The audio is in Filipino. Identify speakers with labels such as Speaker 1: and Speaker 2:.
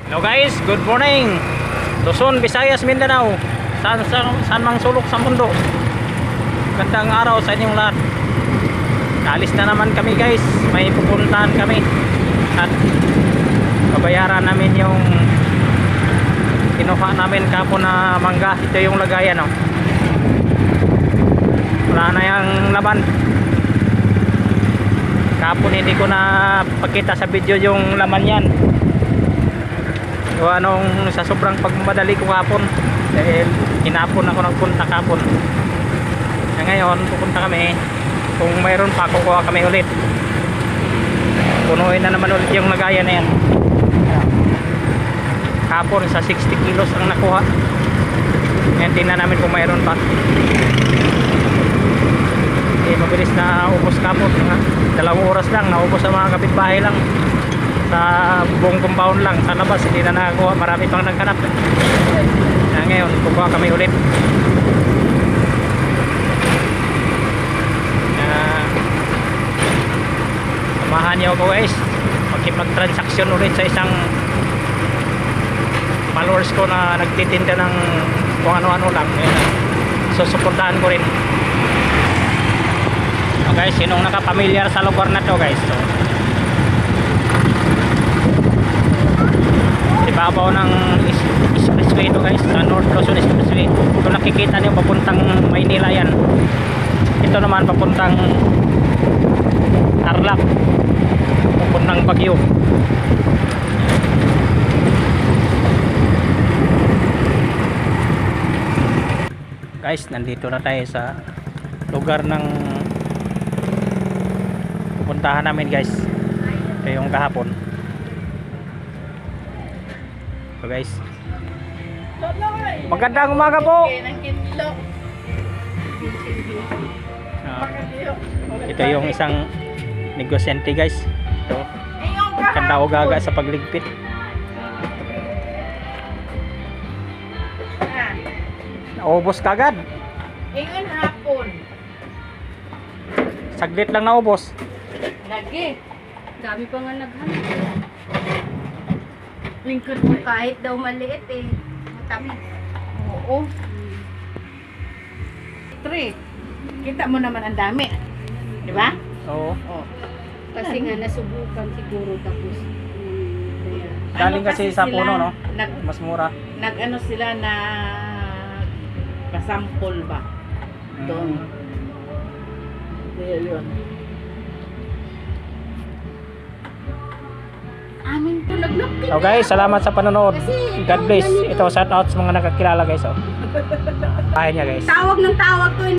Speaker 1: Hello guys, good morning. Luzon, Visayas, Mindanao. Saan mang sulok sa mundo. Gandang araw sa inyong lahat. Naalis na naman kami guys. May pupuntahan kami. At babayaran namin yung kinuha namin kapo na mangga. Ito yung lagayan, oh. Wala na yung laman. Kapon hindi ko na pakita sa video yung laman yan. So anong sa sobrang pagmamadali ko kapon dahil hinapon ako nagpunta kapon. Ngayon pupunta kami. Kung mayroon pa kukuha kami ulit. Punuin na naman ulit yung lagayan na yan. Kapon sa 60 kilos ang nakuha. Ngayon tingnan namin kung mayroon pa. Mabilis na ubos kapon. 2 oras lang naubos sa mga kapitbahay lang. Sa buong compound lang sa labas hindi na nakakuha, marami pang naghanap. Ngayon kukuha kami ulit. Samahan niyo ako guys mag-transaction ulit sa isang followers ko na nagtitinda ng kung ano-ano lang. Susuportahan ko rin. So guys, sinong nakapamilyar sa lugar na to guys, so ibabaw ng expressway ito guys, sa North Luzon Expressway. Kung nakikita niyo papuntang Maynila yan. Ito naman papuntang Tarlac, papuntang Baguio. Guys, nandito na tayo sa lugar ng pupuntahan namin guys. Ito yung kahapon. So guys, magandang umaga po. Ito yung isang negosyante guys. Ito, kanda o gaga sa pagligpit. Naubos kagad.
Speaker 2: Ingon hapon.
Speaker 1: Saglit lang naubos.
Speaker 2: Lagi. Dami pa nga naghanap. Lingkod mo kahit daw maliit eh. Matamis. Oo. 3. Kita mo naman ang dami. Di ba?
Speaker 1: Oo.
Speaker 2: Oo.
Speaker 3: Kasi nga nasubukan siguro tapos
Speaker 1: Galing kasi sa puno, no?
Speaker 2: Nag,
Speaker 1: Mas mura.
Speaker 2: nag-ano sila na kasampol ba? Doon. Kaya yun.
Speaker 3: amin to naglok.
Speaker 1: So guys, salamat sa panonood. God bless. Ito shout out sa mga nakakilala guys, oh. Bahay niya guys.
Speaker 3: Tawag ng tawag to.